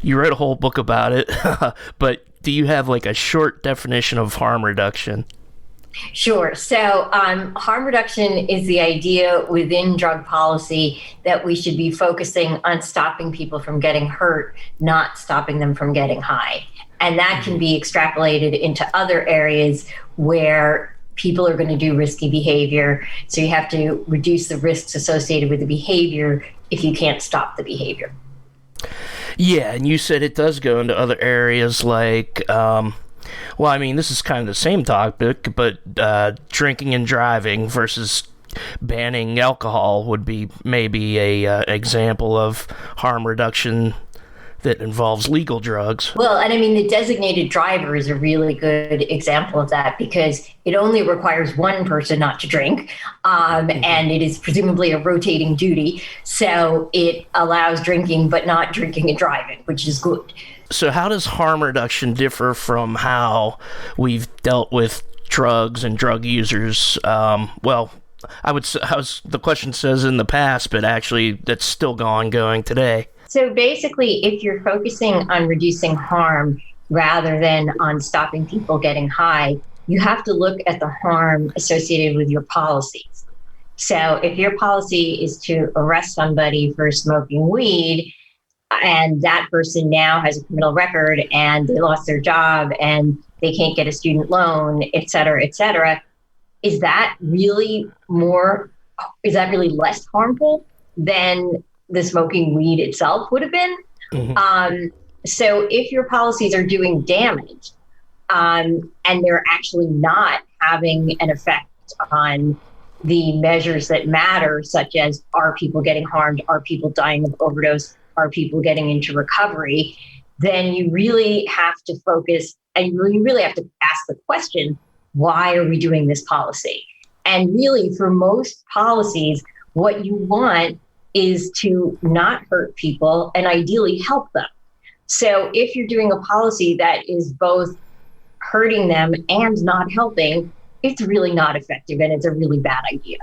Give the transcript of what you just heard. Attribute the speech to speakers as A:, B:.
A: You wrote a whole book about it, but do you have like a short definition of harm reduction?
B: Sure. So, harm reduction is the idea within drug policy that we should be focusing on stopping people from getting hurt, not stopping them from getting high. And that can be extrapolated into other areas where people are going to do risky behavior. So you have to reduce the risks associated with the behavior if you can't stop the behavior.
A: Yeah, and you said it does go into other areas like, well, I mean, this is kind of the same topic, but drinking and driving versus banning alcohol would be maybe a example of harm reduction that involves legal drugs.
B: Well, and I mean, the designated driver is a really good example of that because it only requires one person not to drink, and it is presumably a rotating duty. So it allows drinking, but not drinking and driving, which is good.
A: So how does harm reduction differ from how we've dealt with drugs and drug users? Well, the question says in the past, but actually that's still ongoing today.
B: So basically, if you're focusing on reducing harm rather than on stopping people getting high, you have to look at the harm associated with your policies. So if your policy is to arrest somebody for smoking weed, and that person now has a criminal record and they lost their job and they can't get a student loan, et cetera, is that really less harmful than the smoking weed itself would have been? Mm-hmm. So if your policies are doing damage and they're actually not having an effect on the measures that matter, such as are people getting harmed, are people dying of overdose, are people getting into recovery, then you really have to focus and you really have to ask the question, why are we doing this policy? And really, for most policies, what you want is to not hurt people and ideally help them. So if you're doing a policy that is both hurting them and not helping, it's really not effective and it's a really bad idea.